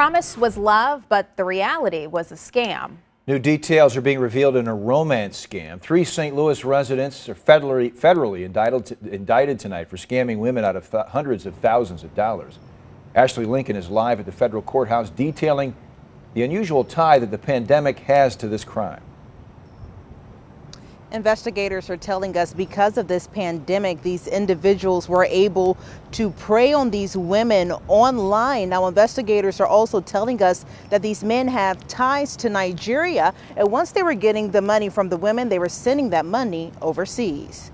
Promise was love, but the reality was a scam. New details are being revealed in a romance scam. 3 St. Louis residents are federally indicted tonight for scamming women out of hundreds of thousands of dollars. Ashley Lincoln is live at the federal courthouse detailing the unusual tie that the pandemic has to this crime. Investigators are telling us because of this pandemic, these individuals were able to prey on these women online. Now, investigators are also telling us that these men have ties to Nigeria, and once they were getting the money from the women, they were sending that money overseas.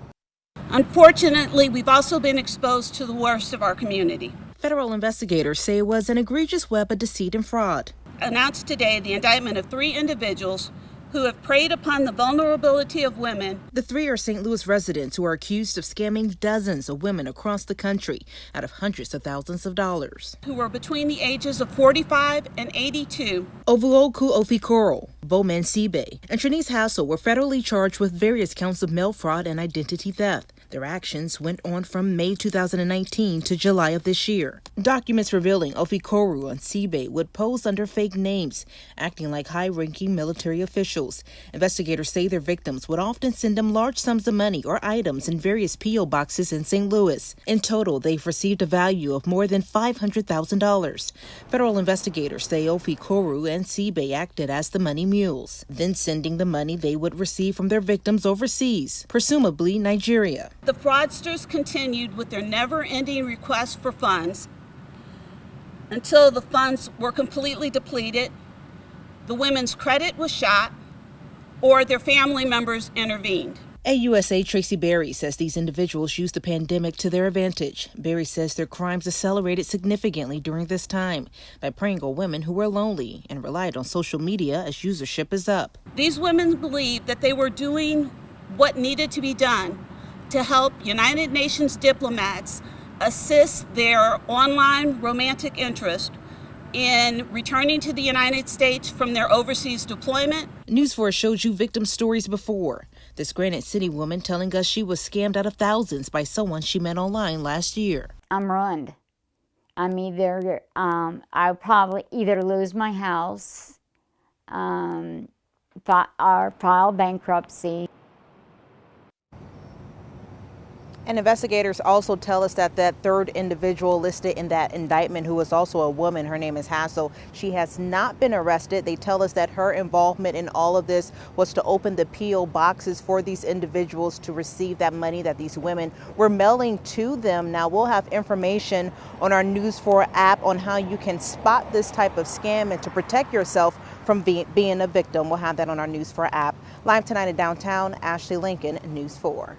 Unfortunately, we've also been exposed to the worst of our community. Federal investigators say it was an egregious web of deceit and fraud. Announced today the indictment of 3 individuals who have preyed upon the vulnerability of women. The 3 are St. Louis residents who are accused of scamming dozens of women across the country out of hundreds of thousands of dollars. Who were between the ages of 45 and 82. Ovuoku Ofikoro, Bowman Sibe, and Trinice Hassel were federally charged with various counts of mail fraud and identity theft. Their actions went on from May 2019 to July of this year. Documents revealing Ofikoro and Sibe would pose under fake names, acting like high-ranking military officials. Investigators say their victims would often send them large sums of money or items in various P.O. boxes in St. Louis. In total, they've received a value of more than $500,000. Federal investigators say Ofikoro and Sibe acted as the money mules, then sending the money they would receive from their victims overseas, presumably Nigeria. The fraudsters continued with their never-ending requests for funds until the funds were completely depleted, the women's credit was shot, or their family members intervened. AUSA Tracy Berry says these individuals used the pandemic to their advantage. Berry says their crimes accelerated significantly during this time by preying on women who were lonely and relied on social media as usership is up. These women believed that they were doing what needed to be done to help United Nations diplomats assist their online romantic interest in returning to the United States from their overseas deployment. News 4 showed you victim stories before. This Granite City woman telling us she was scammed out of thousands by someone she met online last year. I'm ruined. I'll probably either lose my house or file bankruptcy. And investigators also tell us that that 3rd individual listed in that indictment, who is also a woman, her name is Hassel, she has not been arrested. They tell us that her involvement in all of this was to open the P.O. boxes for these individuals to receive that money that these women were mailing to them. Now, we'll have information on our News 4 app on how you can spot this type of scam and to protect yourself from being a victim. We'll have that on our News 4 app. Live tonight in downtown, Ashley Lincoln, News 4.